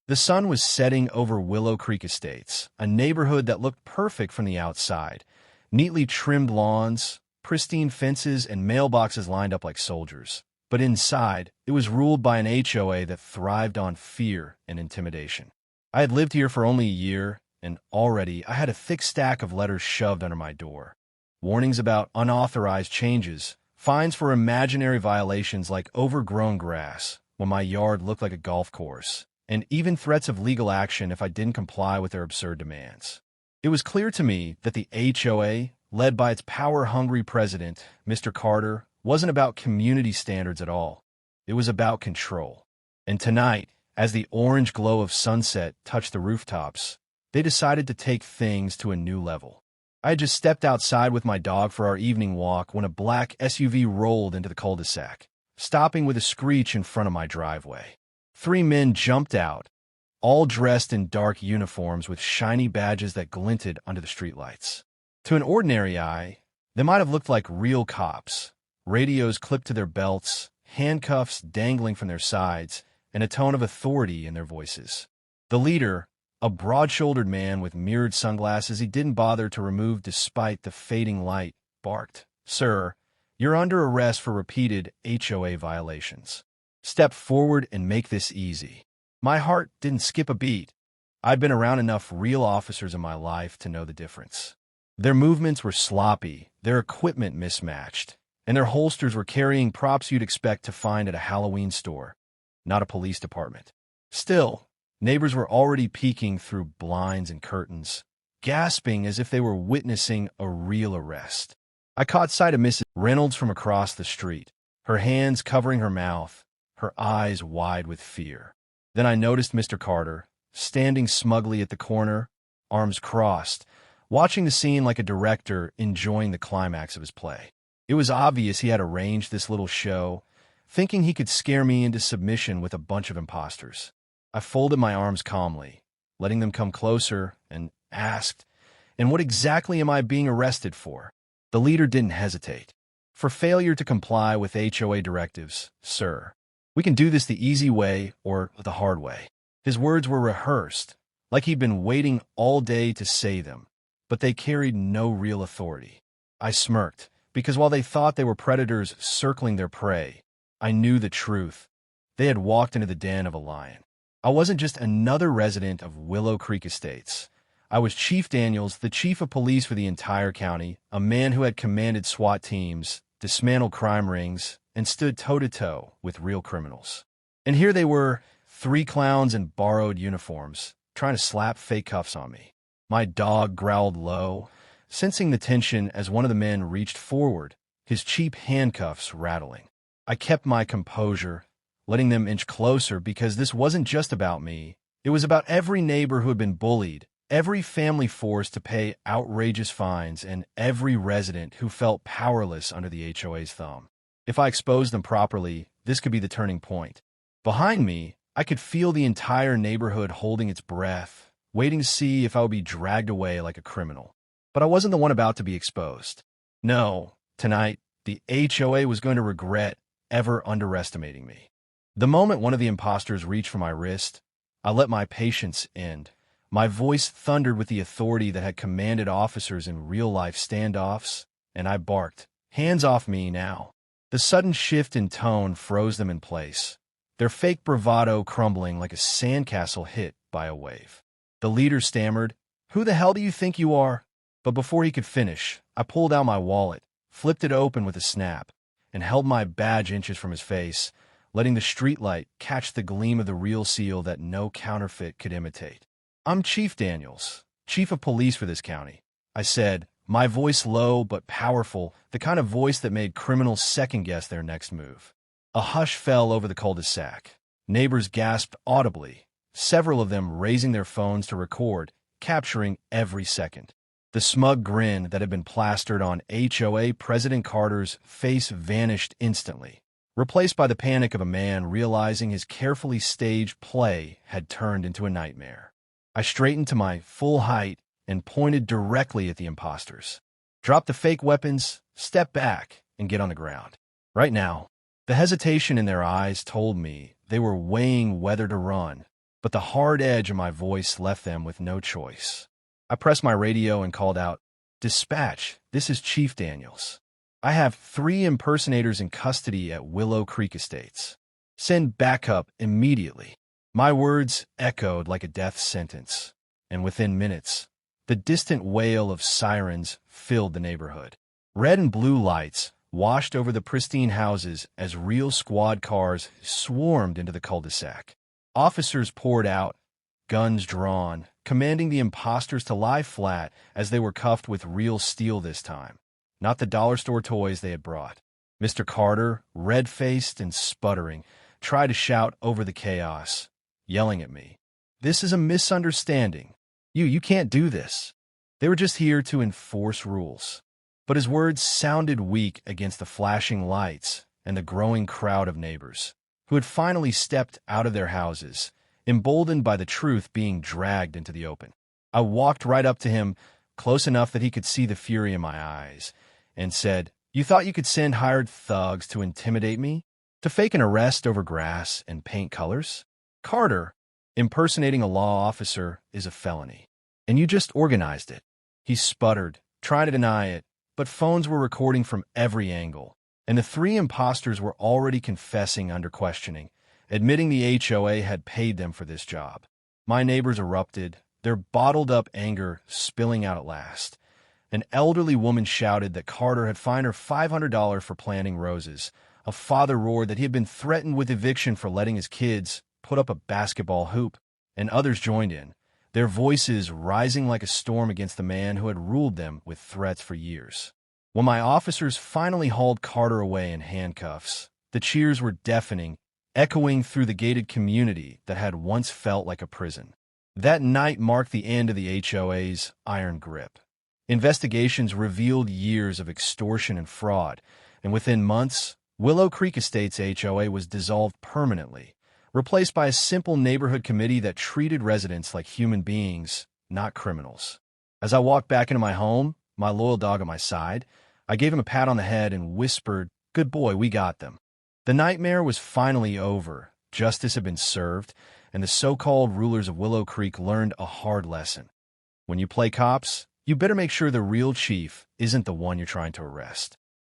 The sun was setting over Willow Creek Estates, a neighborhood that looked perfect from the outside. Neatly trimmed lawns, pristine fences, and mailboxes lined up like soldiers. But inside, it was ruled by an HOA that thrived on fear and intimidation. I had lived here for only a year, and already I had a thick stack of letters shoved under my door. Warnings about unauthorized changes, fines for imaginary violations like overgrown grass when my yard looked like a golf course, and even threats of legal action if I didn't comply with their absurd demands. It was clear to me that the HOA, led by its power-hungry president, Mr. Carter, wasn't about community standards at all. It was about control. And tonight, as the orange glow of sunset touched the rooftops, they decided to take things to a new level. I had just stepped outside with my dog for our evening walk when a black SUV rolled into the cul-de-sac, stopping with a screech in front of my driveway. 3 men jumped out, all dressed in dark uniforms with shiny badges that glinted under the streetlights. To an ordinary eye, they might have looked like real cops, radios clipped to their belts, handcuffs dangling from their sides, and a tone of authority in their voices. The leader, a broad-shouldered man with mirrored sunglasses he didn't bother to remove despite the fading light, barked, "Sir, you're under arrest for repeated HOA violations. Step forward and make this easy." My heart didn't skip a beat. I'd been around enough real officers in my life to know the difference. Their movements were sloppy, their equipment mismatched, and their holsters were carrying props you'd expect to find at a Halloween store, not a police department. Still, neighbors were already peeking through blinds and curtains, gasping as if they were witnessing a real arrest. I caught sight of Mrs. Reynolds from across the street, her hands covering her mouth, her eyes wide with fear. Then I noticed Mr. Carter, standing smugly at the corner, arms crossed, watching the scene like a director enjoying the climax of his play. It was obvious he had arranged this little show, thinking he could scare me into submission with a bunch of imposters. I folded my arms calmly, letting them come closer, and asked, "And what exactly am I being arrested for?" The leader didn't hesitate. "For failure to comply with HOA directives, sir. We can do this the easy way or the hard way." His words were rehearsed, like he'd been waiting all day to say them, but they carried no real authority. I smirked, because while they thought they were predators circling their prey, I knew the truth. They had walked into the den of a lion. I wasn't just another resident of Willow Creek Estates. I was Chief Daniels, the chief of police for the entire county, a man who had commanded SWAT teams, dismantled crime rings, and stood toe-to-toe with real criminals. And here they were, 3 clowns in borrowed uniforms, trying to slap fake cuffs on me. My dog growled low, sensing the tension as one of the men reached forward, his cheap handcuffs rattling. I kept my composure, letting them inch closer because this wasn't just about me. It was about every neighbor who had been bullied, every family forced to pay outrageous fines, and every resident who felt powerless under the HOA's thumb. If I exposed them properly, this could be the turning point. Behind me, I could feel the entire neighborhood holding its breath, waiting to see if I would be dragged away like a criminal. But I wasn't the one about to be exposed. No, tonight, the HOA was going to regret ever underestimating me. The moment one of the imposters reached for my wrist, I let my patience end. My voice thundered with the authority that had commanded officers in real-life standoffs, and I barked, "Hands off me now." The sudden shift in tone froze them in place, their fake bravado crumbling like a sandcastle hit by a wave. The leader stammered, "Who the hell do you think you are?" But before he could finish, I pulled out my wallet, flipped it open with a snap, and held my badge inches from his face, letting the streetlight catch the gleam of the real seal that no counterfeit could imitate. "I'm Chief Daniels, chief of police for this county," I said, my voice low but powerful, the kind of voice that made criminals second-guess their next move. A hush fell over the cul-de-sac. Neighbors gasped audibly, several of them raising their phones to record, capturing every second. The smug grin that had been plastered on HOA President Carter's face vanished instantly, replaced by the panic of a man realizing his carefully staged play had turned into a nightmare. I straightened to my full height and pointed directly at the imposters. "Drop the fake weapons, step back, and get on the ground." Right now, the hesitation in their eyes told me they were weighing whether to run, but the hard edge of my voice left them with no choice. I pressed my radio and called out, "Dispatch, this is Chief Daniels. I have 3 impersonators in custody at Willow Creek Estates. Send backup immediately." My words echoed like a death sentence, and within minutes, the distant wail of sirens filled the neighborhood. Red and blue lights washed over the pristine houses as real squad cars swarmed into the cul-de-sac. Officers poured out, guns drawn, commanding the imposters to lie flat as they were cuffed with real steel this time, not the dollar store toys they had brought. Mr. Carter, red-faced and sputtering, tried to shout over the chaos, yelling at me, "This is a misunderstanding. You can't do this." They were just here to enforce rules. But his words sounded weak against the flashing lights and the growing crowd of neighbors, who had finally stepped out of their houses, emboldened by the truth being dragged into the open. I walked right up to him, close enough that he could see the fury in my eyes, and said, "You thought you could send hired thugs to intimidate me? To fake an arrest over grass and paint colors? Carter, impersonating a law officer is a felony, and you just organized it." He sputtered, trying to deny it, but phones were recording from every angle, and the 3 imposters were already confessing under questioning, admitting the HOA had paid them for this job. My neighbors erupted, their bottled-up anger spilling out at last. An elderly woman shouted that Carter had fined her $500 for planting roses. A father roared that he had been threatened with eviction for letting his kids put up a basketball hoop, and others joined in, their voices rising like a storm against the man who had ruled them with threats for years. When my officers finally hauled Carter away in handcuffs, the cheers were deafening, echoing through the gated community that had once felt like a prison. That night marked the end of the HOA's iron grip. Investigations revealed years of extortion and fraud, and within months, Willow Creek Estates HOA was dissolved permanently, replaced by a simple neighborhood committee that treated residents like human beings, not criminals. As I walked back into my home, my loyal dog at my side, I gave him a pat on the head and whispered, "Good boy, we got them." The nightmare was finally over, justice had been served, and the so-called rulers of Willow Creek learned a hard lesson. When you play cops, you better make sure the real chief isn't the one you're trying to arrest.